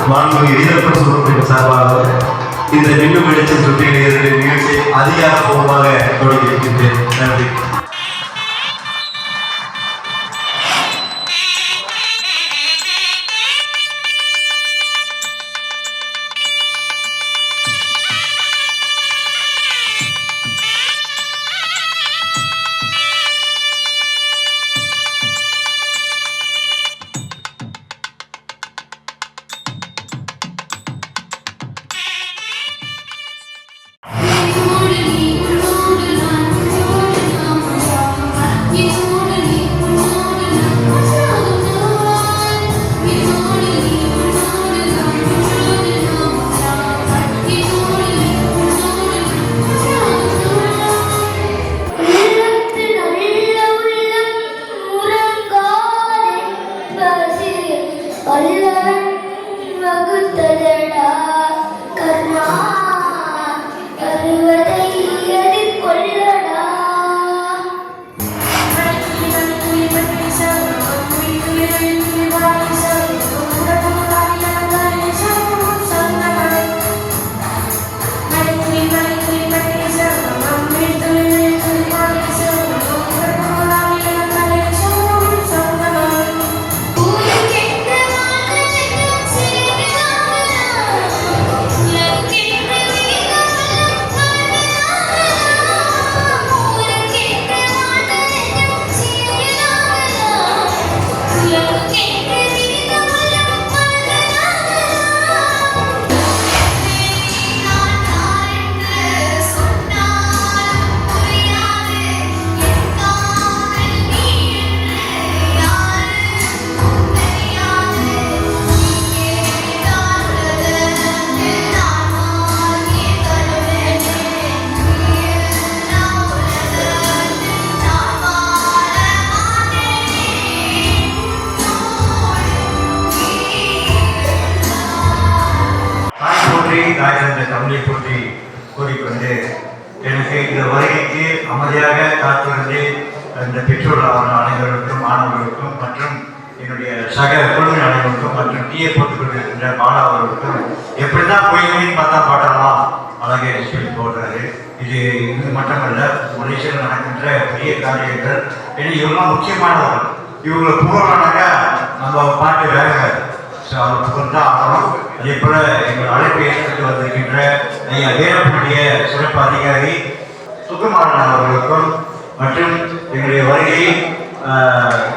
மாண்புமிகு ஈழப்பன் சுமத்தின் சார்பாக இந்த மின்னும் வெளிச்சம் சுற்றில் இருந்து நிகழ்ச்சி அதிகாரப்பூர்வமாக தொடங்கி இருக்கின்றேன். நன்றி. தமிழை போற்றி கூறிக்கொண்டு எனக்கு இந்த வருகைக்கு அமைதியாக காத்திருந்து இந்த பெற்றோர்களான அனைவருக்கும் மாணவர்களுக்கும் மற்றும் என்னுடைய சக குழுவின் அனைவருக்கும் மற்றும் டீயை போட்டுக் கொண்டிருக்கின்ற மாணவர்களுக்கும் எப்படிதான் போய் பார்த்தா பாடலாம் அழகே சொல்லி போடுறாரு. இது மட்டுமல்ல, மலேசியாவில் நடக்கின்ற பெரிய காரியங்கள் ஏன்னா இவங்களாம் முக்கியமானவர்கள். இவங்களை புகழானாக்கா நம்ம பாட்டு வேறு அவர் புகழ்தான் ஆகணும். அதே போல எங்கள் அழைப்பை ஏற்பட்டு வந்திருக்கின்ற ஐயா வேரப்பனுடைய சிறப்பு அதிகாரி சுகுமாரன் அவர்களுக்கும் மற்றும் எங்களுடைய வருகையை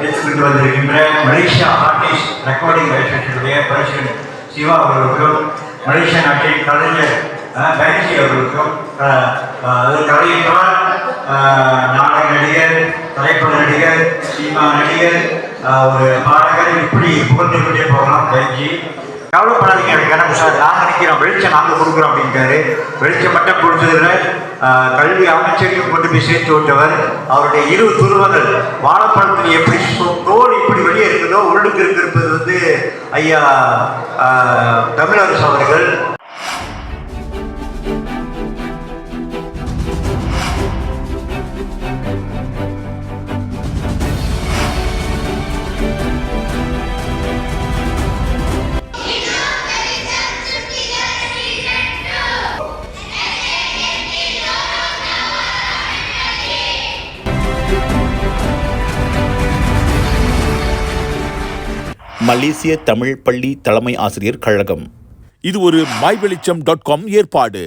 எடுத்துக்கொண்டு வந்திருக்கின்ற மலேசியா ஆர்டிஸ்ட் ரெக்கார்டிங் அசோசியேஷனுடைய பிரசிடென்ட் சிவா அவர்களுக்கும் மலேசியா நாட்டின் கலைஞர் பேனர்ஜி அவர்களுக்கும் கலைஞரால் நாடக நடிகர், திரைப்பட நடிகர், சினிமா நடிகர், ஒரு பாடகர், இப்படி புகழ்ந்து கொண்டே போகலாம். பேனர்ஜி கவலைப்படாதீங்க, எனக்கு சார் நாங்கள் நிற்கிறோம், வெளிச்சம் நாங்கள் கொடுக்குறோம் அப்படின்றாரு. வெளிச்சம் மட்டும் கொடுத்ததில் கல்வி அமைச்சரையும் கொண்டு போய் சேர்த்து விட்டவர். அவருடைய இரு துருவங்கள் வாழைப்பழத்தில் எப்படி தோல் இப்படி வெளியே இருக்குதோ உள்ளுக்கு இருப்பது ஐயா தமிழரசு அவர்கள். மலேசிய தமிழ் பள்ளி தலைமை ஆசிரியர் கழகம். இது ஒரு myvelicham.com ஏற்பாடு.